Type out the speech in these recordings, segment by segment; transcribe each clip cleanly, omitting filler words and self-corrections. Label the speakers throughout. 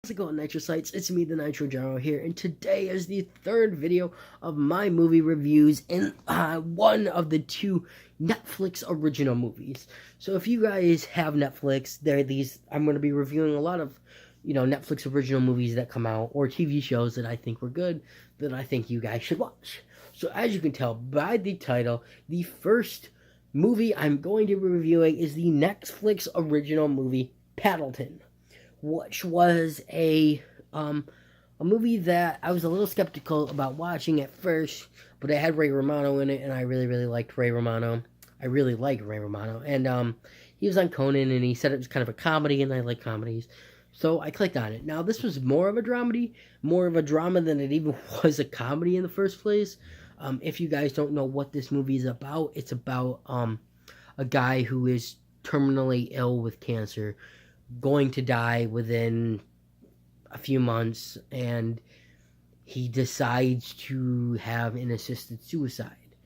Speaker 1: How's it going, Nitrosites? It's me, the Nitro General here, and today is the third video of my movie reviews in one of the two Netflix original movies. So if you guys have Netflix, I'm going to be reviewing a lot of, Netflix original movies that come out, or TV shows that I think were good, that I think you guys should watch. So as you can tell by the title, the first movie I'm going to be reviewing is the Netflix original movie, Paddleton, which was a movie that I was a little skeptical about watching at first, but it had Ray Romano in it, and I really liked Ray Romano. I really like Ray Romano, and he was on Conan, and he said it was kind of a comedy, and I like comedies, so I clicked on it. Now this was more of a drama than it even was a comedy in the first place. If you guys don't know what this movie is about, it's about a guy who is terminally ill with cancer, going to die within a few months, and he decides to have an assisted suicide.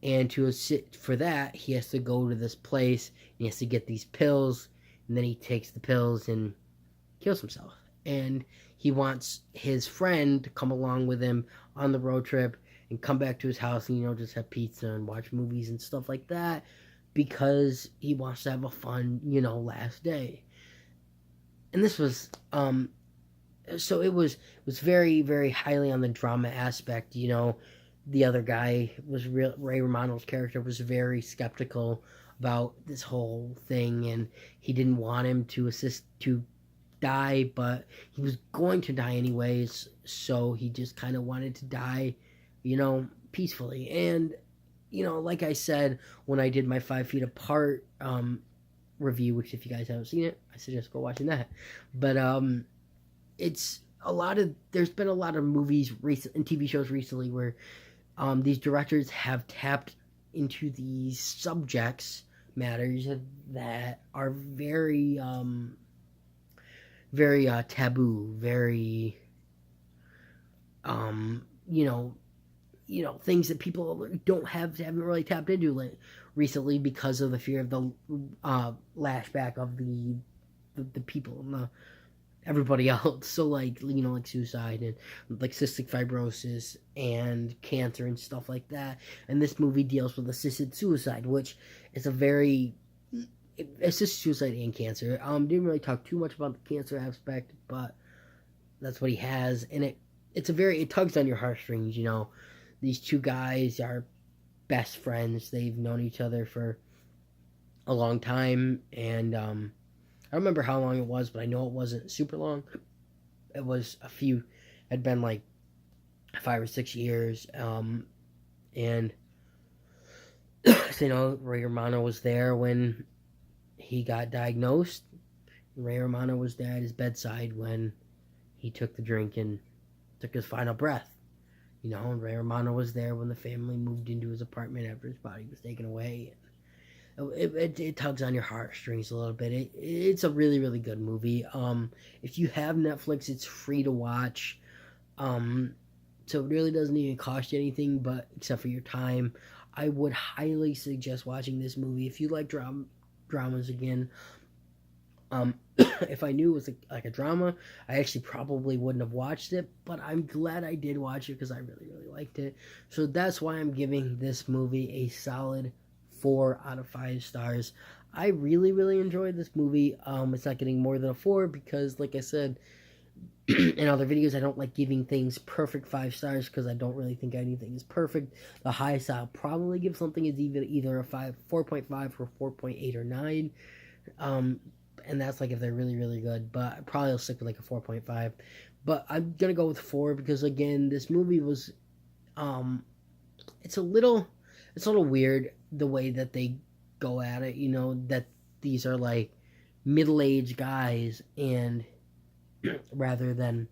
Speaker 1: And to assist for that, he has to go to this place, and he has to get these pills, and then he takes the pills and kills himself. And he wants his friend to come along with him on the road trip and come back to his house and, just have pizza and watch movies and stuff like that, because he wants to have a fun, last day. And this was so it was very highly on the drama aspect. The other guy was Ray Romano's character was very skeptical about this whole thing, and he didn't want him to die, but he was going to die anyways, so he just kind of wanted to die, peacefully. And like I said when I did my 5 Feet Apart review, which if you guys haven't seen it, I suggest go watching that. But there's been a lot of movies and TV shows recently where these directors have tapped into these matters that are very taboo, very things that people haven't really tapped into recently, because of the fear of the lashback of the people and everybody else. So like suicide and like cystic fibrosis and cancer and stuff like that. And this movie deals with assisted suicide, which is assisted suicide and cancer. Didn't really talk too much about the cancer aspect, but that's what he has, and it tugs on your heartstrings. These two guys are best friends. They've known each other for a long time, and I don't remember how long it was, but I know it wasn't super long. It was had been like 5 or 6 years, and Ray Romano was there when he got diagnosed. Ray Romano was there at his bedside when he took the drink and took his final breath. Ray Romano was there when the family moved into his apartment after his body was taken away. It tugs on your heartstrings a little bit. It's a really good movie. If you have Netflix, it's free to watch. So it really doesn't even cost you anything, but except for your time. I would highly suggest watching this movie if you like dramas again. If I knew it was like a drama, I actually probably wouldn't have watched it, but I'm glad I did watch it because I really liked it. So that's why I'm giving this movie a solid 4 out of 5 stars. I really enjoyed this movie. It's not getting more than a 4 because, like I said in other videos, I don't like giving things perfect 5 stars because I don't really think anything is perfect. The highest I'll probably give something is either a 4.5 or 4.8 or 9. And that's like if they're really good, but I probably will stick with like a 4.5. But I'm gonna go with 4 because, again, this movie was it's a little weird the way that they go at it. That these are like middle-aged guys, and rather than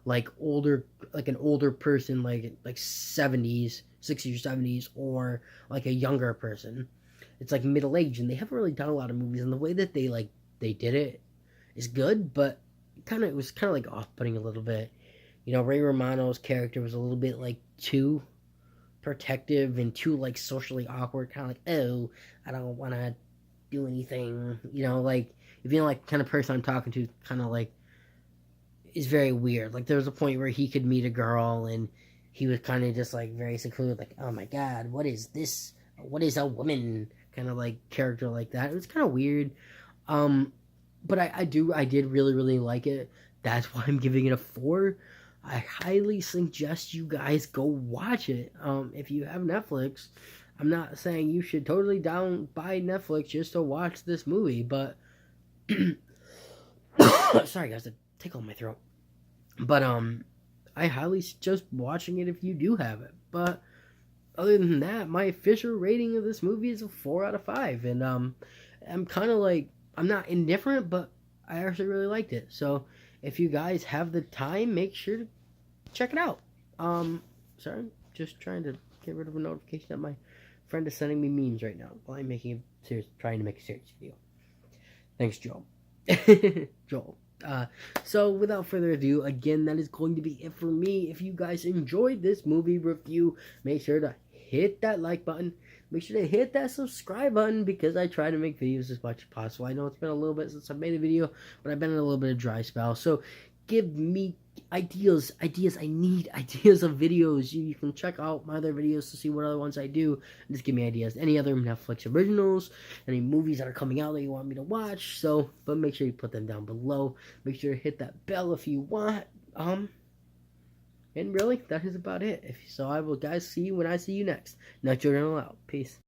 Speaker 1: like an older person, like 70s, 60s or 70s, or like a younger person. It's like middle age, and they haven't really done a lot of movies, and the way that they did it is good, but it was kind of like off-putting a little bit. Ray Romano's character was a little bit like too protective and too like socially awkward, kind of like, oh, I don't want to do anything, like if you know, like kind of person I'm talking to, kind of like is very weird. Like there was a point where he could meet a girl and he was kind of just like very secluded, like, oh my god, what is this? What is a woman? Kind of like character like that. It was kind of weird. Um, but I did really, really like it. That's why I'm giving it a 4. I highly suggest you guys go watch it. If you have Netflix, I'm not saying you should totally buy Netflix just to watch this movie, but sorry guys, a tickle in my throat. But I highly suggest watching it if you do have it. But other than that, my official rating of this movie is a 4 out of 5, and I'm kind of like, I'm not indifferent, but I actually really liked it. So if you guys have the time, make sure to check it out. Sorry, just trying to get rid of a notification that my friend is sending me memes right now while I'm trying to make a serious video. Thanks, Joel. Joel. So without further ado, again, that is going to be it for me. If you guys enjoyed this movie review, make sure to hit that like button. Make sure to hit that subscribe button because I try to make videos as much as possible. I know it's been a little bit since I made a video, but I've been in a little bit of dry spell. So give me ideas. I need ideas of videos. You can check out my other videos to see what other ones I do. And just give me ideas. Any other Netflix originals, any movies that are coming out that you want me to watch. So, but make sure you put them down below. Make sure to hit that bell if you want. And really, that is about it. So I will, guys, see you when I see you next. Nitro G out. Peace.